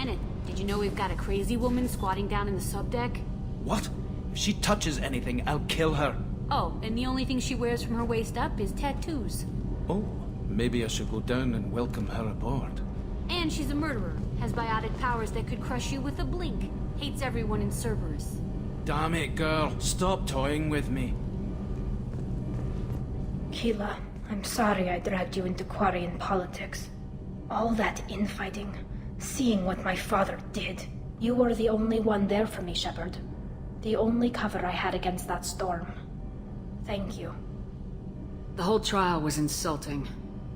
minute. Did you know we've got a crazy woman squatting down in the subdeck? What? If she touches anything, I'll kill her. Oh, and the only thing she wears from her waist up is tattoos. Oh, maybe I should go down and welcome her aboard. And she's a murderer. Has biotic powers that could crush you with a blink. Hates everyone in Cerberus. Damn it, girl. Stop toying with me. Keela, I'm sorry I dragged you into Quarian politics. All that infighting, seeing what my father did. You were the only one there for me, Shepard. The only cover I had against that storm. Thank you. The whole trial was insulting.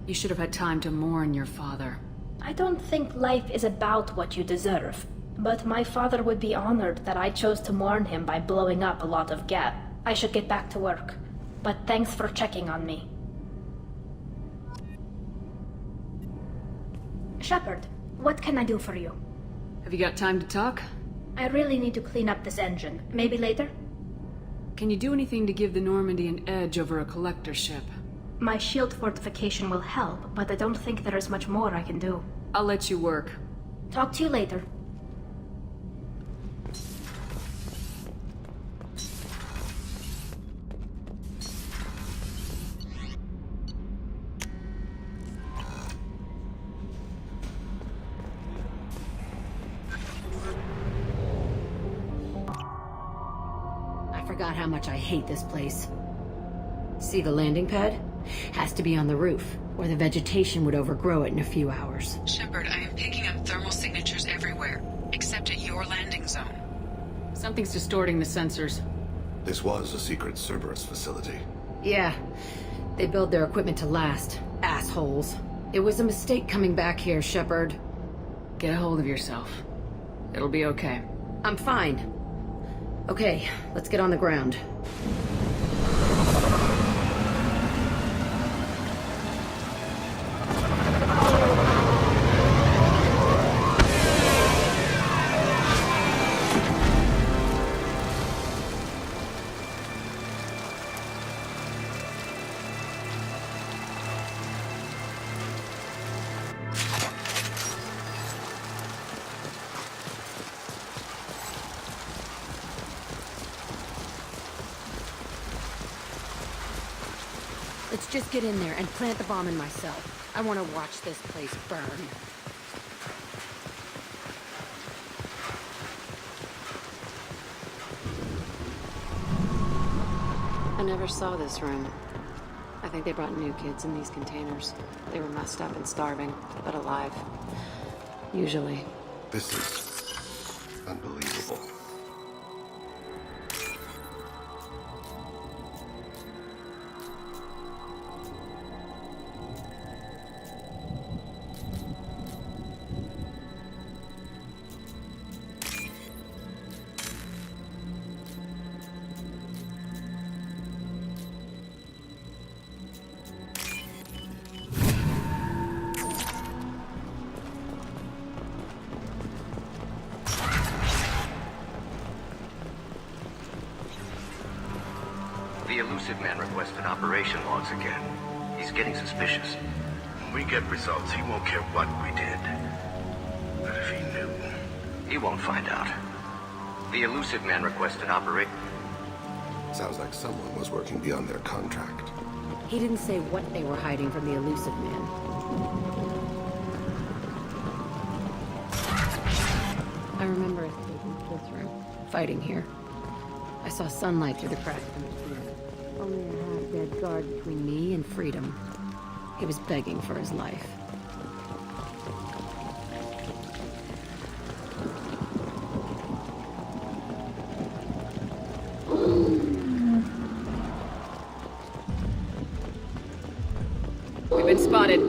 You should have had time to mourn your father. I don't think life is about what you deserve, but my father would be honored that I chose to mourn him by blowing up a lot of gas. I should get back to work, but thanks for checking on me. Shepard, what can I do for you? Have you got time to talk? I really need to clean up this engine. Maybe later? Can you do anything to give the Normandy an edge over a collector ship? My shield fortification will help, but I don't think there is much more I can do. I'll let you work. Talk to you later. I forgot how much I hate this place. See the landing pad? Has to be on the roof, or the vegetation would overgrow it in a few hours. Shepard, I am picking up thermal signatures everywhere, except at your landing zone. Something's distorting the sensors. This was a secret Cerberus facility. Yeah, they build their equipment to last. Assholes. It was a mistake coming back here, Shepard. Get a hold of yourself. It'll be okay. I'm fine. Okay, let's get on the ground. Let's just get in there and plant the bomb in myself. I want to watch this place burn. I never saw this room. I think they brought new kids in these containers. They were messed up and starving, but alive. Usually. This is unbelievable. The elusive man requested operation logs again. He's getting suspicious. When we get results, he won't care what we did. But if he knew... He won't find out. The elusive man requested operation... Sounds like someone was working beyond their contract. He didn't say what they were hiding from the elusive man. I remember us taking this room, fighting here. I saw sunlight through the cracks in the ceiling. Only a half-dead guard between me and freedom. He was begging for his life. We've been spotted.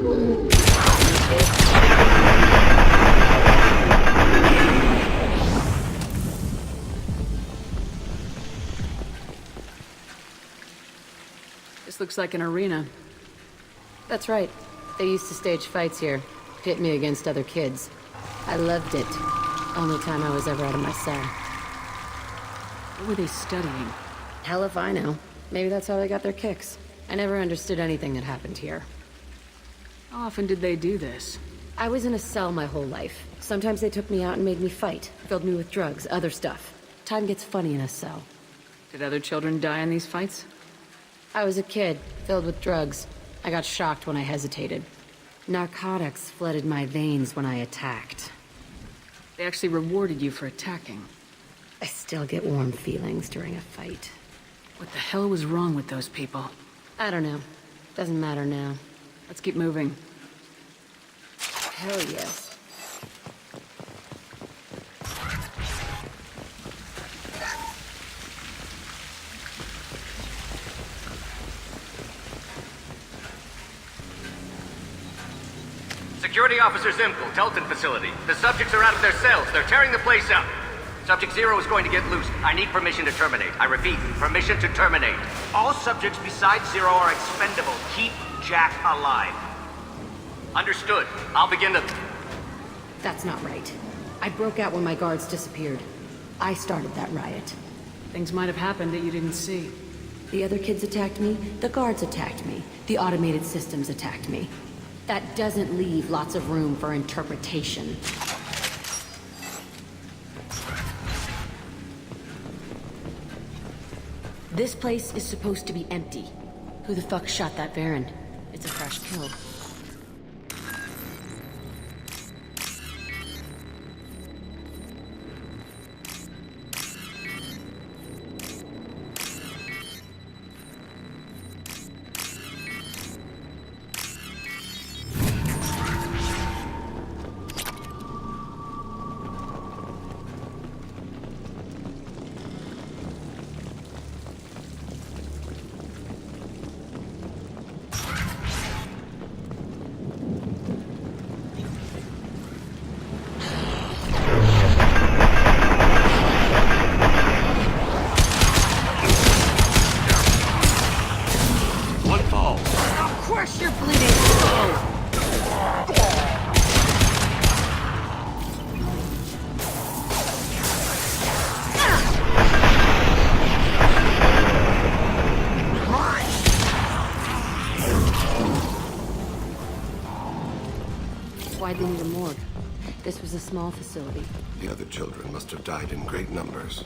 This looks like an arena. That's right. They used to stage fights here. Pit me against other kids. I loved it. Only time I was ever out of my cell. What were they studying? Hell if I know. Maybe that's how they got their kicks. I never understood anything that happened here. How often did they do this? I was in a cell my whole life. Sometimes they took me out and made me fight. Filled me with drugs, other stuff. Time gets funny in a cell. Did other children die in these fights? I was a kid, filled with drugs. I got shocked when I hesitated. Narcotics flooded my veins when I attacked. They actually rewarded you for attacking. I still get warm feelings during a fight. What the hell was wrong with those people? I don't know. Doesn't matter now. Let's keep moving. Hell yes. Security Officer Zimkel, Telton facility. The subjects are out of their cells. They're tearing the place up. Subject Zero is going to get loose. I need permission to terminate. I repeat, permission to terminate. All subjects besides Zero are expendable. Keep Jack alive. Understood. I'll begin the... That's not right. I broke out when my guards disappeared. I started that riot. Things might have happened that you didn't see. The other kids attacked me, the guards attacked me, the automated systems attacked me. That doesn't leave lots of room for interpretation. This place is supposed to be empty. Who the fuck shot that Baron? It's a fresh kill. Why'd they need a morgue? This was a small facility. The other children must have died in great numbers.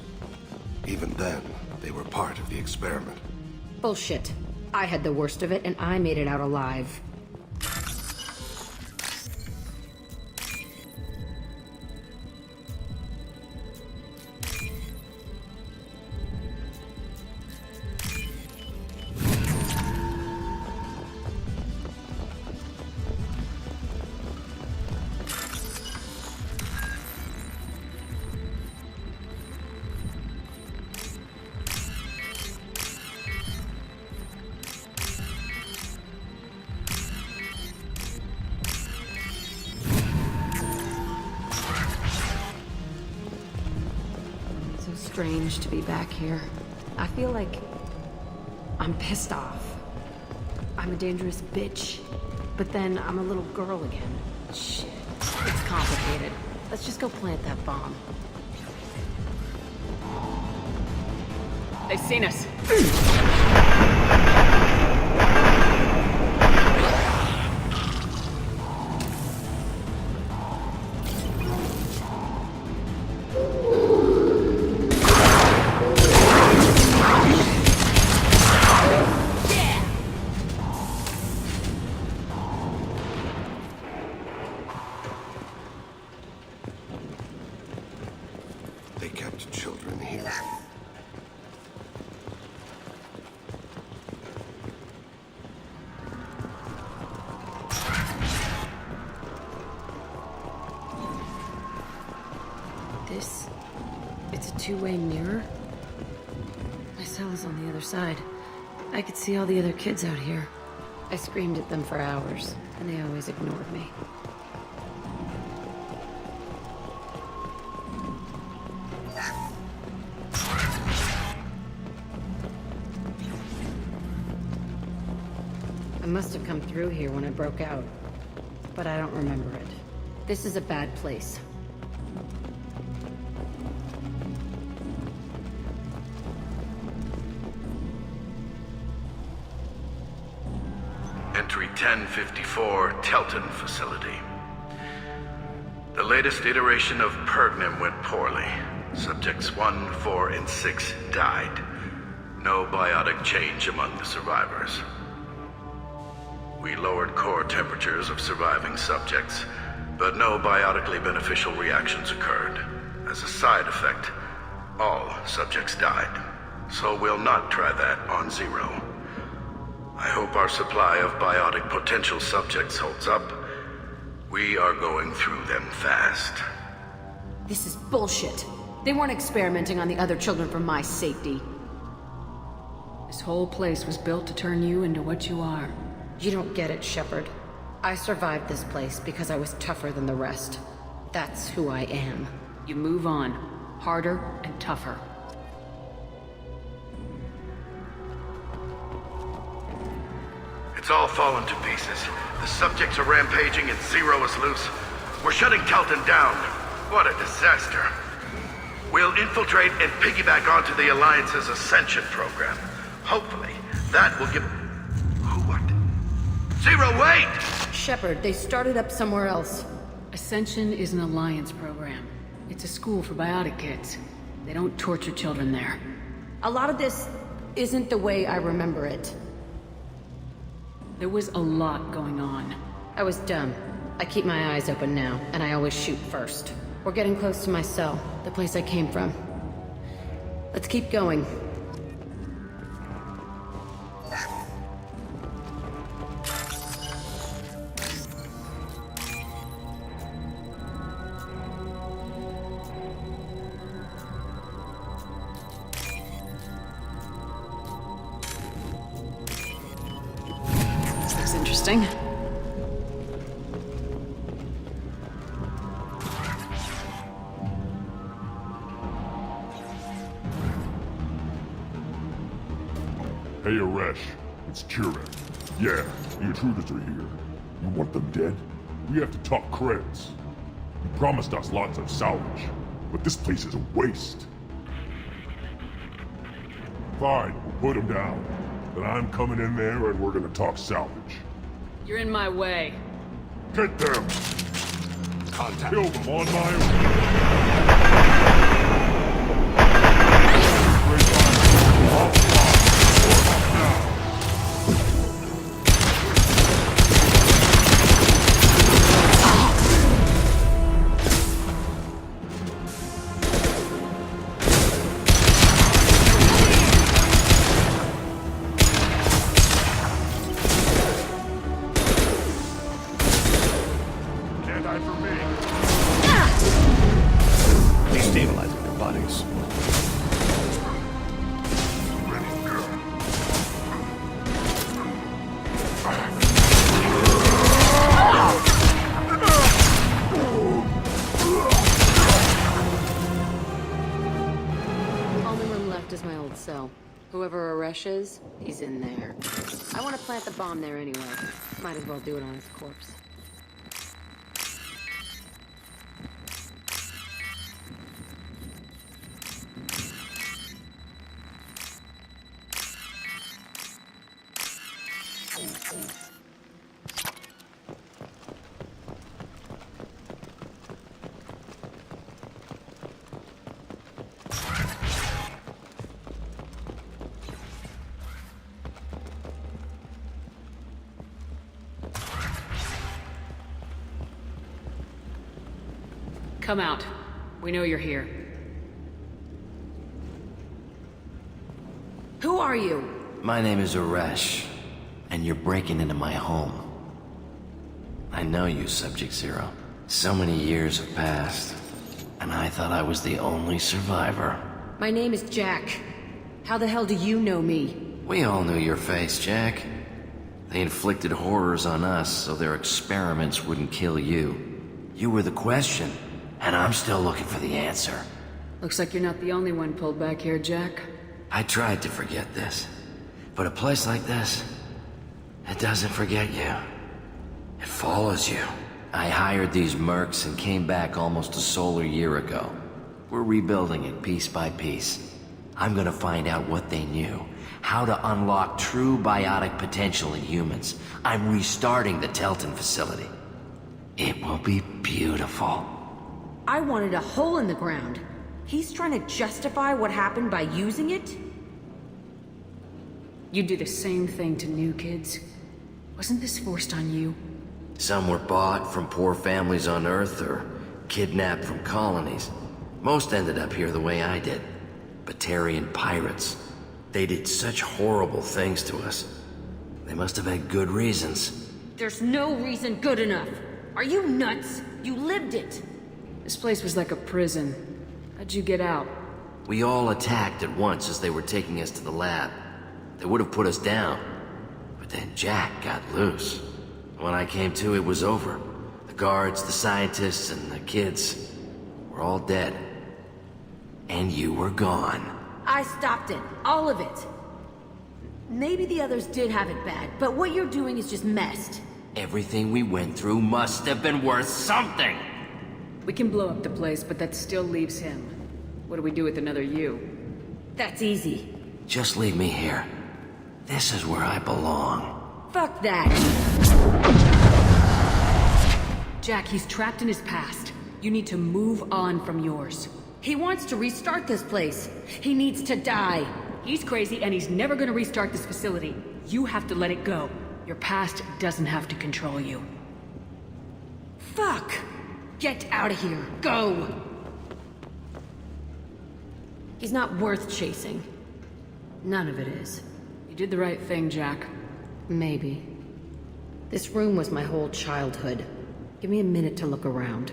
Even then, they were part of the experiment. Bullshit. I had the worst of it, and I made it out alive. Strange to be back here. I feel like I'm pissed off. I'm a dangerous bitch, but then I'm a little girl again. Shit, it's complicated. Let's just go plant that bomb. They've seen us. They kept children here. It's a two-way mirror? My cell is on the other side. I could see all the other kids out here. I screamed at them for hours, and they always ignored me. I must have come through here when I broke out, but I don't remember it. This is a bad place. Entry 1054, Telton facility. latest iteration of Pergnim went poorly. Subjects 1, 4, and 6 died. No biotic change among the survivors. We lowered core temperatures of surviving subjects, but no biotically beneficial reactions occurred. As a side effect, all subjects died. So we'll not try that on Zero. I hope our supply of biotic potential subjects holds up. We are going through them fast. This is bullshit. They weren't experimenting on the other children for my safety. This whole place was built to turn you into what you are. You don't get it, Shepard. I survived this place because I was tougher than the rest. That's who I am. You move on. Harder and tougher. It's all fallen to pieces. The subjects are rampaging and Zero is loose. We're shutting Kelton down. What a disaster. We'll infiltrate and piggyback onto the Alliance's Ascension program. Hopefully, that will give... Who, what? Zero, wait! Shepard, they started up somewhere else. Ascension is an Alliance program. It's a school for biotic kids. They don't torture children there. A lot of this isn't the way I remember it. There was a lot going on. I was dumb. I keep my eyes open now, and I always shoot first. We're getting close to my cell, the place I came from. Let's keep going. This is interesting. Hey, Aresh. It's Kira. Yeah, the intruders are here. You want them dead? We have to talk credits. You promised us lots of salvage, but this place is a waste. Fine, we'll put them down. Then I'm coming in there and we're gonna talk salvage. You're in my way. Get them! Contact. Kill them on my own. Destabilizing their bodies. Only room left is my old cell. Whoever Aresh is, he's in there. I want to plant the bomb there anyway. Might as well do it on his corpse. Come out. We know you're here. Who are you? My name is Aresh, and you're breaking into my home. I know you, Subject Zero. So many years have passed, and I thought I was the only survivor. My name is Jack. How the hell do you know me? We all knew your face, Jack. They inflicted horrors on us so their experiments wouldn't kill you. You were the question, and I'm still looking for the answer. Looks like you're not the only one pulled back here, Jack. I tried to forget this, but a place like this, it doesn't forget you. It follows you. I hired these mercs and came back almost a solar year ago. We're rebuilding it piece by piece. I'm gonna find out what they knew, how to unlock true biotic potential in humans. I'm restarting the Telton facility. It will be beautiful. I wanted a hole in the ground. He's trying to justify what happened by using it? You do the same thing to new kids. Wasn't this forced on you? Some were bought from poor families on Earth or kidnapped from colonies. Most ended up here the way I did. Batarian pirates. They did such horrible things to us. They must have had good reasons. There's no reason good enough. Are you nuts? You lived it. This place was like a prison. How'd you get out? We all attacked at once as they were taking us to the lab. They would have put us down. But then Jack got loose. When I came to, it was over. The guards, the scientists, and the kids were all dead. And you were gone. I stopped it. All of it. Maybe the others did have it bad, but what you're doing is just messed. Everything we went through must have been worth something! We can blow up the place, but that still leaves him. What do we do with another you? That's easy. Just leave me here. This is where I belong. Fuck that. Jack, he's trapped in his past. You need to move on from yours. He wants to restart this place. He needs to die. He's crazy and he's never gonna restart this facility. You have to let it go. Your past doesn't have to control you. Fuck! Get out of here. Go! He's not worth chasing. None of it is. You did the right thing, Jack. Maybe. This room was my whole childhood. Give me a minute to look around.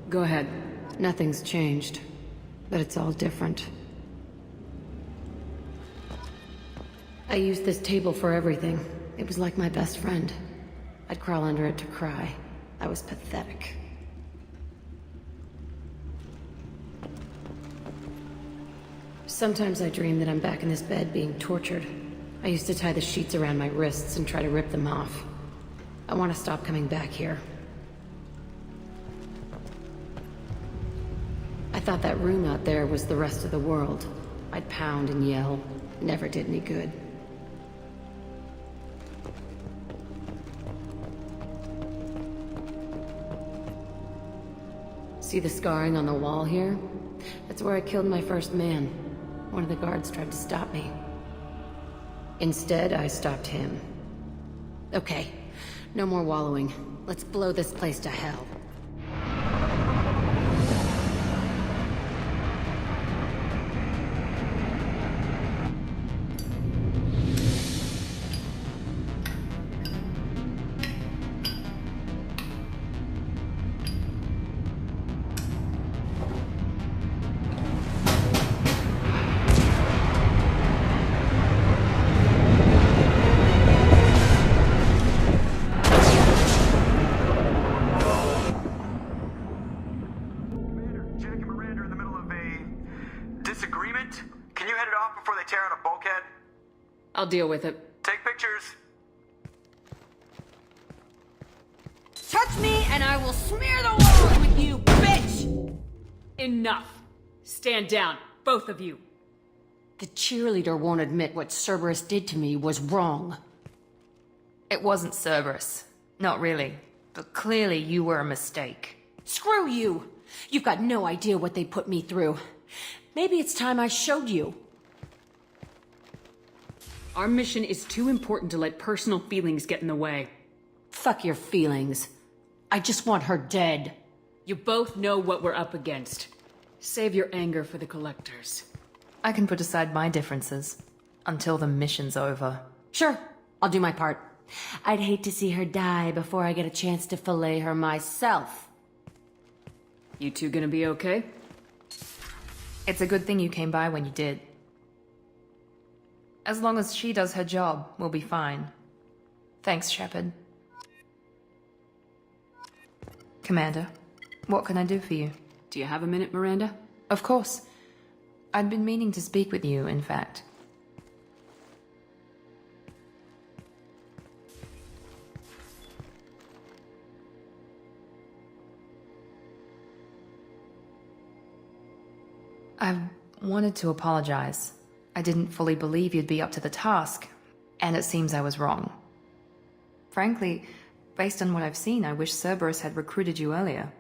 Go ahead. Nothing's changed, but it's all different. I used this table for everything. It was like my best friend. I'd crawl under it to cry. I was pathetic. Sometimes I dream that I'm back in this bed being tortured. I used to tie the sheets around my wrists and try to rip them off. I want to stop coming back here. I thought that room out there was the rest of the world. I'd pound and yell. Never did any good. See the scarring on the wall here? That's where I killed my first man. One of the guards tried to stop me. Instead, I stopped him. Okay, no more wallowing. Let's blow this place to hell. I'll deal with it. Take pictures. Touch me and I will smear the walls with you, bitch! Enough. Stand down, both of you. The cheerleader won't admit what Cerberus did to me was wrong. It wasn't Cerberus. Not really. But clearly you were a mistake. Screw you! You've got no idea what they put me through. Maybe it's time I showed you. Our mission is too important to let personal feelings get in the way. Fuck your feelings. I just want her dead. You both know what we're up against. Save your anger for the collectors. I can put aside my differences until the mission's over. Sure, I'll do my part. I'd hate to see her die before I get a chance to fillet her myself. You two gonna be okay? It's a good thing you came by when you did. As long as she does her job, we'll be fine. Thanks, Shepard. Commander, what can I do for you? Do you have a minute, Miranda? Of course. I'd been meaning to speak with you, in fact. I wanted to apologize. I didn't fully believe you'd be up to the task, and it seems I was wrong. Frankly, based on what I've seen, I wish Cerberus had recruited you earlier.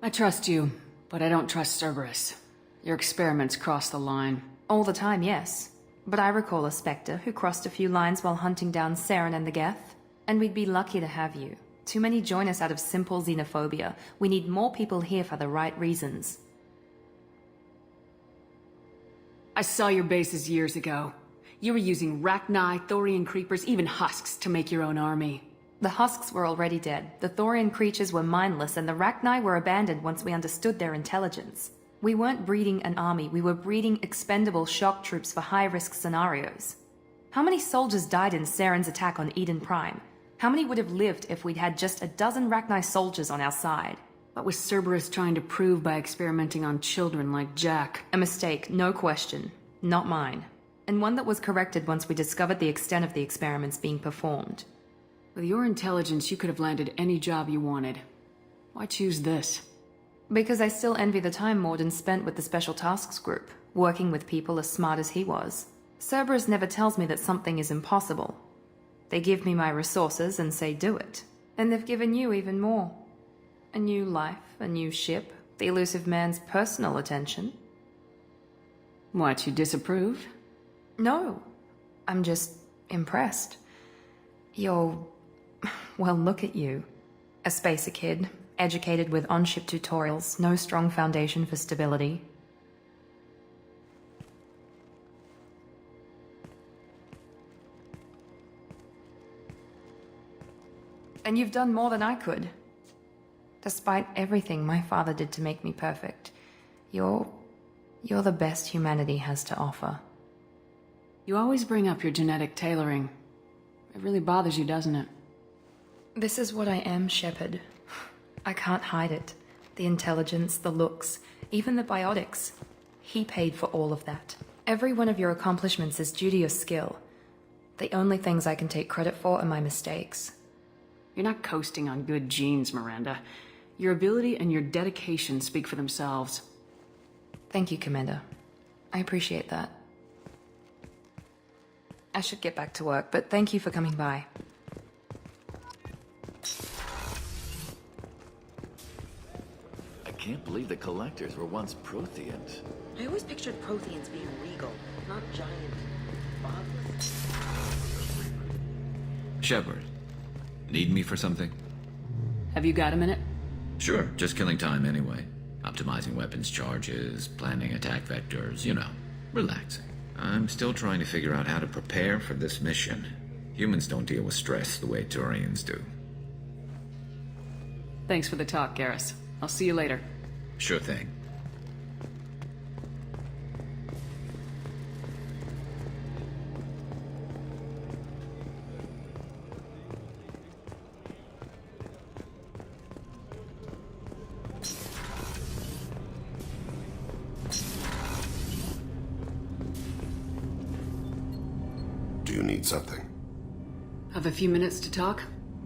I trust you, but I don't trust Cerberus. Your experiments cross the line. All the time, yes. But I recall a Spectre who crossed a few lines while hunting down Saren and the Geth. And we'd be lucky to have you. Too many join us out of simple xenophobia. We need more people here for the right reasons. I saw your bases years ago. You were using Rachni, Thorian creepers, even husks to make your own army. The husks were already dead. The Thorian creatures were mindless, and the Rachni were abandoned once we understood their intelligence. We weren't breeding an army, we were breeding expendable shock troops for high-risk scenarios. How many soldiers died in Saren's attack on Eden Prime? How many would have lived if we'd had just a dozen Rachni soldiers on our side? What was Cerberus trying to prove by experimenting on children like Jack? A mistake, no question. Not mine. And one that was corrected once we discovered the extent of the experiments being performed. With your intelligence, you could have landed any job you wanted. Why choose this? Because I still envy the time Morden spent with the Special Tasks Group, working with people as smart as he was. Cerberus never tells me that something is impossible. They give me my resources and say do it. And they've given you even more. A new life, a new ship, the elusive man's personal attention. What, you disapprove? No. I'm just impressed. You're... well, look at you. A spacer kid, educated with on-ship tutorials, no strong foundation for stability. And you've done more than I could. Despite everything my father did to make me perfect, you're the best humanity has to offer. You always bring up your genetic tailoring. It really bothers you, doesn't it? This is what I am, Shepard. I can't hide it. The intelligence, the looks, even the biotics. He paid for all of that. Every one of your accomplishments is due to your skill. The only things I can take credit for are my mistakes. You're not coasting on good genes, Miranda. Your ability and your dedication speak for themselves. Thank you, Commander. I appreciate that. I should get back to work, but thank you for coming by. I can't believe the collectors were once Protheans. I always pictured Protheans being regal, not giant. Shepard, need me for something? Have you got a minute? Sure, just killing time anyway. Optimizing weapons charges, planning attack vectors, you know, relaxing. I'm still trying to figure out how to prepare for this mission. Humans don't deal with stress the way Turians do. Thanks for the talk, Garrus. I'll see you later. Sure thing. Do you need something? Have a few minutes to talk?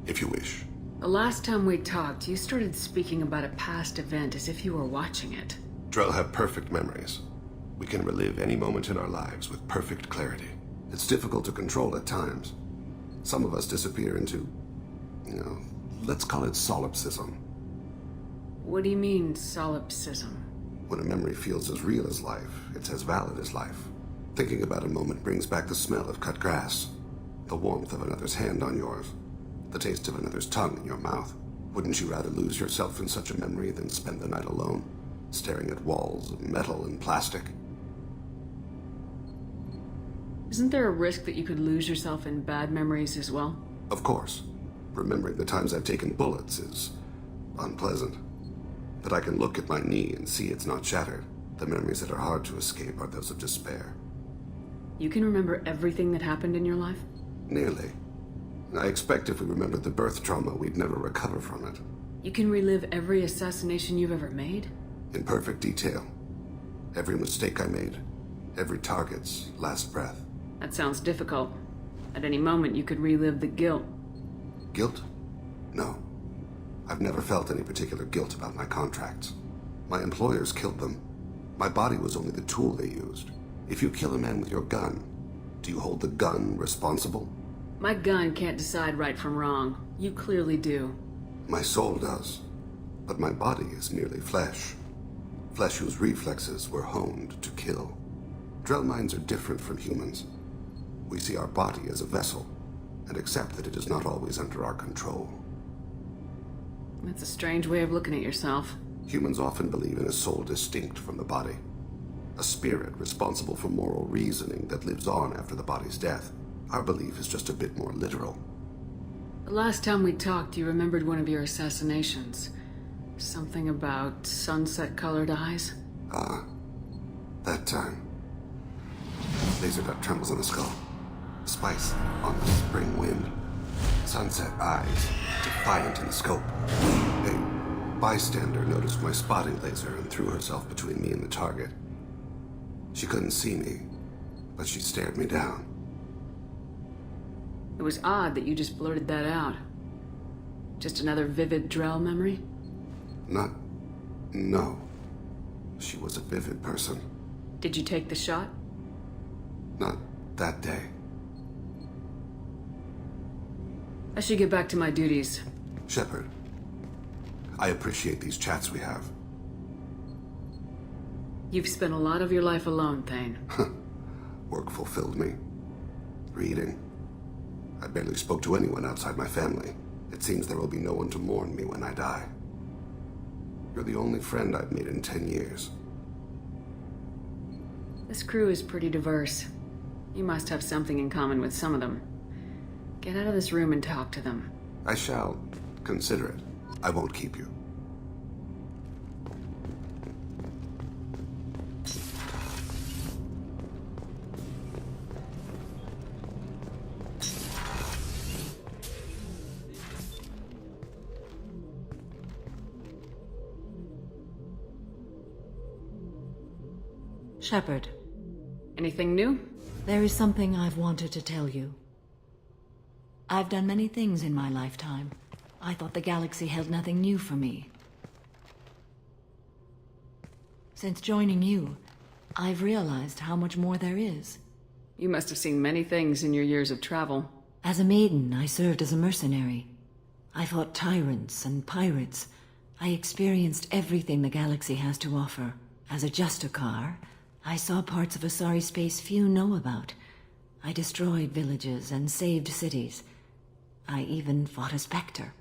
If you wish. The last time we talked, you started speaking about a past event as if you were watching it. Drell have perfect memories. We can relive any moment in our lives with perfect clarity. It's difficult to control at times. Some of us disappear into, let's call it solipsism. What do you mean, solipsism? When a memory feels as real as life, it's as valid as life. Thinking about a moment brings back the smell of cut grass, the warmth of another's hand on yours, the taste of another's tongue in your mouth. Wouldn't you rather lose yourself in such a memory than spend the night alone, staring at walls of metal and plastic? Isn't there a risk that you could lose yourself in bad memories as well? Of course. Remembering the times I've taken bullets is unpleasant. But I can look at my knee and see it's not shattered. The memories that are hard to escape are those of despair. You can remember everything that happened in your life? Nearly. I expect if we remembered the birth trauma, we'd never recover from it. You can relive every assassination you've ever made? In perfect detail. Every mistake I made. Every target's last breath. That sounds difficult. At any moment, you could relive the guilt. Guilt? No. I've never felt any particular guilt about my contracts. My employers killed them. My body was only the tool they used. If you kill a man with your gun, do you hold the gun responsible? My gun can't decide right from wrong. You clearly do. My soul does. But my body is merely flesh. Flesh whose reflexes were honed to kill. Drell minds are different from humans. We see our body as a vessel, and accept that it is not always under our control. That's a strange way of looking at yourself. Humans often believe in a soul distinct from the body. A spirit responsible for moral reasoning that lives on after the body's death. Our belief is just a bit more literal. The last time we talked, you remembered one of your assassinations. Something about sunset-colored eyes? Ah, that time. Laser dot trembles on the skull. Spice on the spring wind. Sunset eyes, defiant in the scope. A bystander noticed my spotting laser and threw herself between me and the target. She couldn't see me, but she stared me down. It was odd that you just blurted that out. Just another vivid Drell memory? No. She was a vivid person. Did you take the shot? Not that day. I should get back to my duties. Shepard, I appreciate these chats we have. You've spent a lot of your life alone, Thane. Work fulfilled me. Reading. I barely spoke to anyone outside my family. It seems there will be no one to mourn me when I die. You're the only friend I've made in 10 years. This crew is pretty diverse. You must have something in common with some of them. Get out of this room and talk to them. I shall consider it. I won't keep you. Shepard. Anything new? There is something I've wanted to tell you. I've done many things in my lifetime. I thought the galaxy held nothing new for me. Since joining you, I've realized how much more there is. You must have seen many things in your years of travel. As a maiden, I served as a mercenary. I fought tyrants and pirates. I experienced everything the galaxy has to offer. As a Justicar, I saw parts of Asari space few know about. I destroyed villages and saved cities. I even fought a Spectre.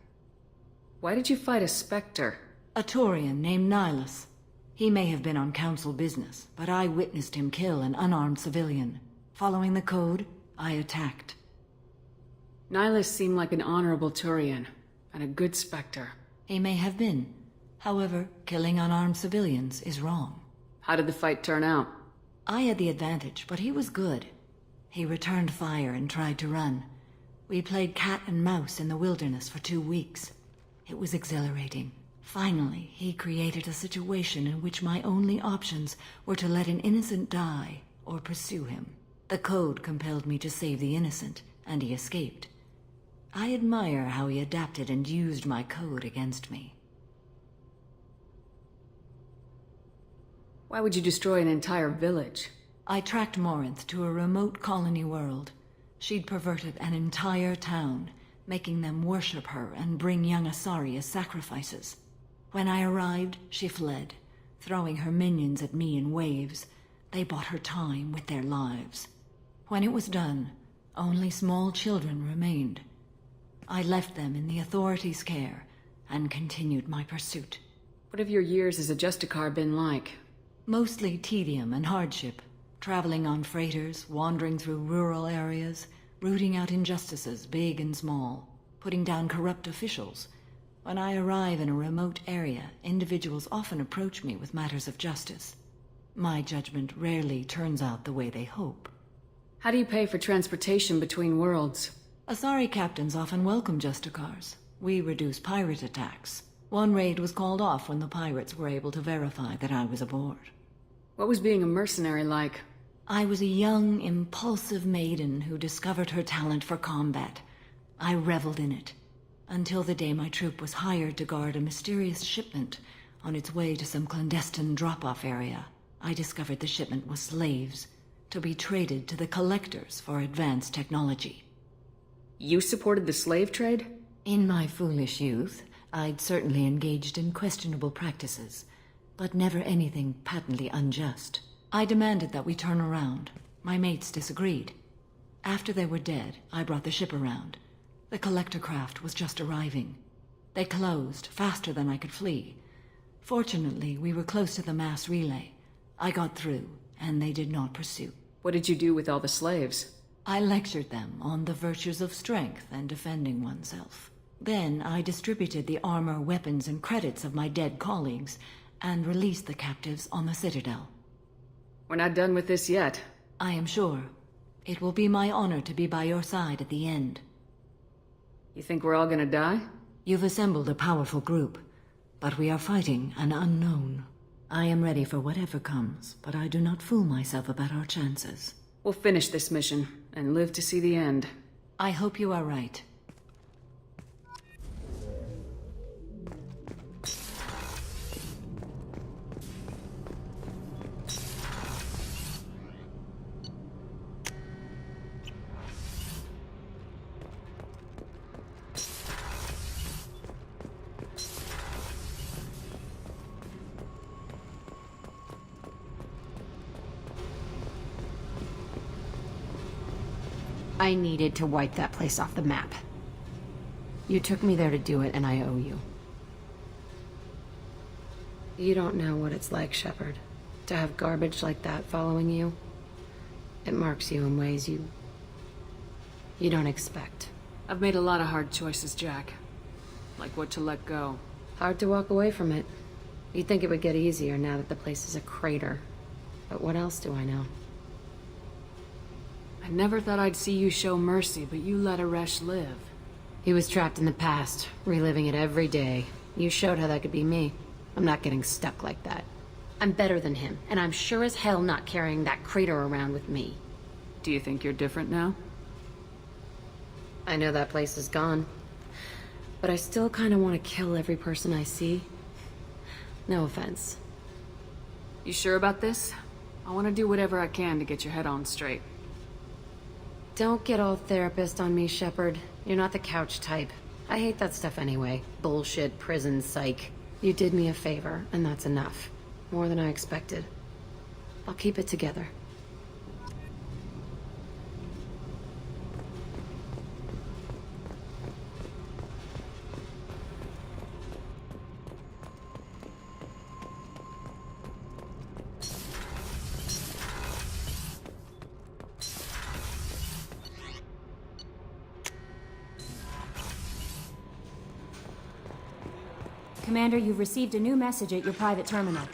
Why did you fight a Spectre? A Taurian named Nihilus. He may have been on council business, but I witnessed him kill an unarmed civilian. Following the code, I attacked. Nihilus seemed like an honorable Turian, and a good Spectre. He may have been. However, killing unarmed civilians is wrong. How did the fight turn out? I had the advantage, but he was good. He returned fire and tried to run. We played cat and mouse in the wilderness for 2 weeks. It was exhilarating. Finally, he created a situation in which my only options were to let an innocent die or pursue him. The code compelled me to save the innocent, and he escaped. I admire how he adapted and used my code against me. Why would you destroy an entire village? I tracked Morinth to a remote colony world. She'd perverted an entire town, making them worship her and bring young Asari as sacrifices. When I arrived, she fled, throwing her minions at me in waves. They bought her time with their lives. When it was done, only small children remained. I left them in the authorities' care and continued my pursuit. What have your years as a Justicar been like? Mostly tedium and hardship. Traveling on freighters, wandering through rural areas, rooting out injustices, big and small, putting down corrupt officials. When I arrive in a remote area, individuals often approach me with matters of justice. My judgment rarely turns out the way they hope. How do you pay for transportation between worlds? Asari captains often welcome Justicars. We reduce pirate attacks. One raid was called off when the pirates were able to verify that I was aboard. What was being a mercenary like? I was a young, impulsive maiden who discovered her talent for combat. I reveled in it, until the day my troop was hired to guard a mysterious shipment on its way to some clandestine drop-off area. I discovered the shipment was slaves, to be traded to the Collectors for advanced technology. You supported the slave trade? In my foolish youth, I'd certainly engaged in questionable practices, but never anything patently unjust. I demanded that we turn around. My mates disagreed. After they were dead, I brought the ship around. The collector craft was just arriving. They closed faster than I could flee. Fortunately, we were close to the mass relay. I got through, and they did not pursue. What did you do with all the slaves? I lectured them on the virtues of strength and defending oneself. Then I distributed the armor, weapons, and credits of my dead colleagues, and released the captives on the Citadel. We're not done with this yet. I am sure. It will be my honor to be by your side at the end. You think we're all gonna die? You've assembled a powerful group, but we are fighting an unknown. I am ready for whatever comes, but I do not fool myself about our chances. We'll finish this mission, and live to see the end. I hope you are right. I needed to wipe that place off the map. You took me there to do it, and I owe you. You don't know what it's like, Shepard, to have garbage like that following you. It marks you in ways you don't expect. I've made a lot of hard choices, Jack. Like what to let go. Hard to walk away from it. You'd think it would get easier now that the place is a crater. But what else do I know? I never thought I'd see you show mercy, but you let Aresh live. He was trapped in the past, reliving it every day. You showed how that could be me. I'm not getting stuck like that. I'm better than him, and I'm sure as hell not carrying that crater around with me. Do you think you're different now? I know that place is gone. But I still kind of want to kill every person I see. No offense. You sure about this? I want to do whatever I can to get your head on straight. Don't get all therapist on me, Shepard. You're not the couch type. I hate that stuff anyway. Bullshit, prison, psych. You did me a favor, and that's enough. More than I expected. I'll keep it together. Commander, you've received a new message at your private terminal.